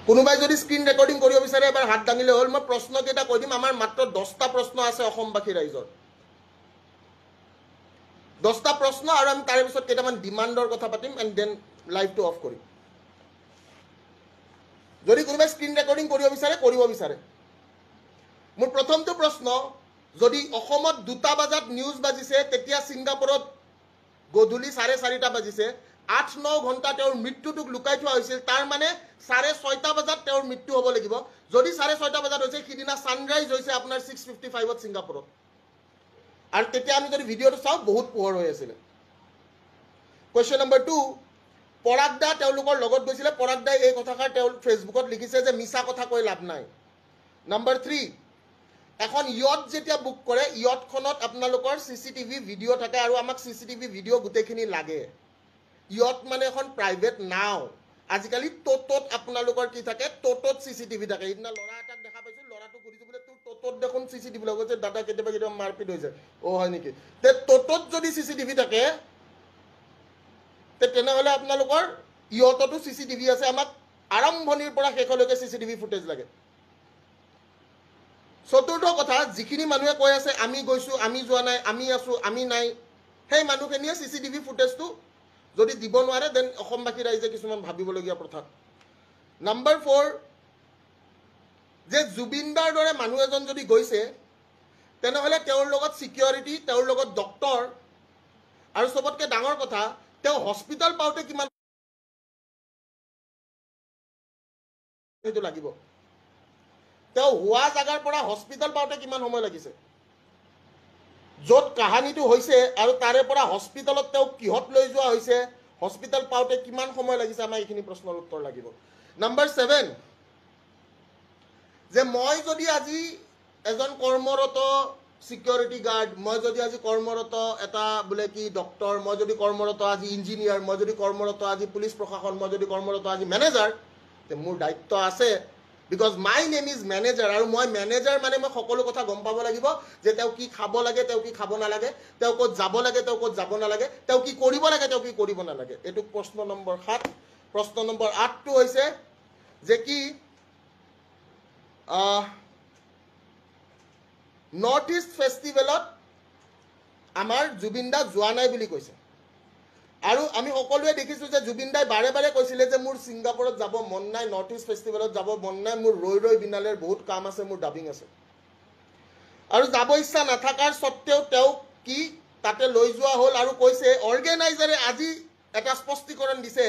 কোনোবাই যদি screen recording কৰিব বিচাৰে এবাৰ হাত দাঙিলে হ'ল মই প্ৰশ্ন কেইটা কৈ দিম আমাৰ মাত্ৰ 10টা প্ৰশ্ন আছে অসমবাসী ৰাইজৰ 10টা প্ৰশ্ন আৰু আমি তাৰে পিছত কেইটামান ডিমাণ্ডৰ কথা পাতিম এণ্ড দেন লাইভটো অফ কৰিম যদি কোনোবাই স্ক্ৰীন ৰেকৰ্ডিং কৰিব বিচাৰে মোৰ প্ৰথমটো প্ৰশ্ন যদি অসমত 2টা বজাত নিউজ বাজিছে তেতিয়া ছিংগাপুৰত গধূলি 4:30টা বাজিছে 8-9 ঘণ্টা তেওঁৰ মৃত্যুটোক লুকাই থোৱা হৈছিল তাৰ মানে 6:30 বজাত তেওঁৰ মৃত্যু হ'ব লাগিব যদি 6:30 বজাত হৈছে সিদিনা সানৰাইজ হৈছে আপোনাৰ 6:55 ত ছিংগাপুৰত আৰু তেতিয়া আমি যদি ভিডিঅটো চাওঁ বহুত পোহৰ হৈ আছিল কোৱেশ্চন নম্বৰ 2 পৰাগদা তেওঁলোকৰ লগত গৈছিলে পৰাগদাই এই কথাষাৰ তেওঁ ফেচবুকত লিখিছে যে মিছা কথা কৈ লাভ নাই নম্বৰ 3 এখন ইয়ট যেতিয়া বুক কৰে ইয়টখনত আপোনালোকৰ সিসিটিভি ভিডিঅ' থাকে আৰু আমাক সিসিটিভি ভিডিঅ' গুটেখিনি লাগে ইয়ট মানে এখন প্ৰাইভেট নাও আজিকালি টোটোত আপোনালোকৰ কি থাকে টোটোত সিসিটিভি থাকে ইদিনা লৰা এটাক দেখা পাইছো লৰাটো ঘুৰিছে বোলে তোৰ টোটোত দেখোন সিসিটিভি লগতে ডাটা কেতিয়াবা মাৰপিট হৈ যায় ও হয় নেকি তে টোটোত যদি সিসিটিভি থাকে তে তেনেহলে আপোনালোকৰ ইয়টতো সিসিটিভি আছে আমাক আৰম্ভণিৰ পৰা শেষলৈকে সিসিটিভি ফুটেজ লাগে চতুৰ্থ কথা যিখিনি মানুহে কৈ আছে আমি গৈছো আমি যোৱা নাই আমি আছো আমি নাই সেই মানুহখিনিয়ে সিসিটিভি ফুটেজটো যদি দিব নোৱাৰে দেন অসমবাসী ৰাইজে কিছুমান ভাবিবলগীয়া কথা নম্বৰ 4 যে জুবিনদাৰ দৰে মানুহ এজন যদি গৈছে তেনেহলে তেওঁৰ লগত সিকিউৰিটি তেওঁৰ লগত ডক্টৰ আৰু সবতকে ডাঙৰ কথা তেওঁ হস্পিটাল পাওঁতে কিমান সেইটো লাগিব তেওঁ হোৱা জাগাৰ পৰা হস্পিটাল পাওঁতে কিমান সময় লাগিছে য'ত কাহানীটো হৈছে আৰু তাৰে পৰা হস্পিটালত তেওঁ কিহত লৈ যোৱা হৈছে হস্পিটাল পাওঁতে কিমান সময় লাগিছে আমাৰ এইখিনি প্ৰশ্নৰ উত্তৰ লাগিব নম্বৰ 7 যে মই যদি আজি এজন কৰ্মৰত সিকিউৰিটি গাৰ্ড মই যদি আজি কৰ্মৰত এটা বোলে কি ডক্টৰ মই যদি কৰ্মৰত আজি ইঞ্জিনিয়াৰ মই যদি কৰ্মৰত আজি পুলিচ প্ৰশাসন মই যদি কৰ্মৰত আজি মেনেজাৰ তে মোৰ দায়িত্ব আছে because my name is manager আৰু মই মেনেজাৰ মানে মই সকলো কথা গম পাব লাগিব যে তেওঁ কি খাব লাগে তেওঁ কি খাব না লাগে তেওঁ ক'ত যাব লাগে তেওঁ ক'ত যাব না লাগে তেওঁ কি কৰিব লাগে তেওঁ কি কৰিব না লাগে এটো প্ৰশ্ন নম্বৰ 7 প্ৰশ্ন নম্বৰ 8 টো হৈছে যে কি নৰ্থ ইষ্ট ফেষ্টিভেলত আমাৰ জুবিনদা যোৱা নাই বুলি কৈছে আৰু আমি সকলোৱে দেখিছো যে জুবিনদাই বাৰে বাৰে কৈছিলে যে মোৰ ছিংগাপুৰত যাব মন নাই নৰ্থ ইষ্ট ফেষ্টিভেলত যাব মন নাই মোৰ ৰৈ বিনালেৰ বহুত কাম আছে মোৰ ডাবিং আছে আৰু যাব ইচ্ছা নাথাকাৰ সত্ত্বেও তেওঁ কি তাতে লৈ যোৱা হ'ল আৰু কৈছে অৰ্গেনাইজাৰে আজি এটা স্পষ্টীকৰণ দিছে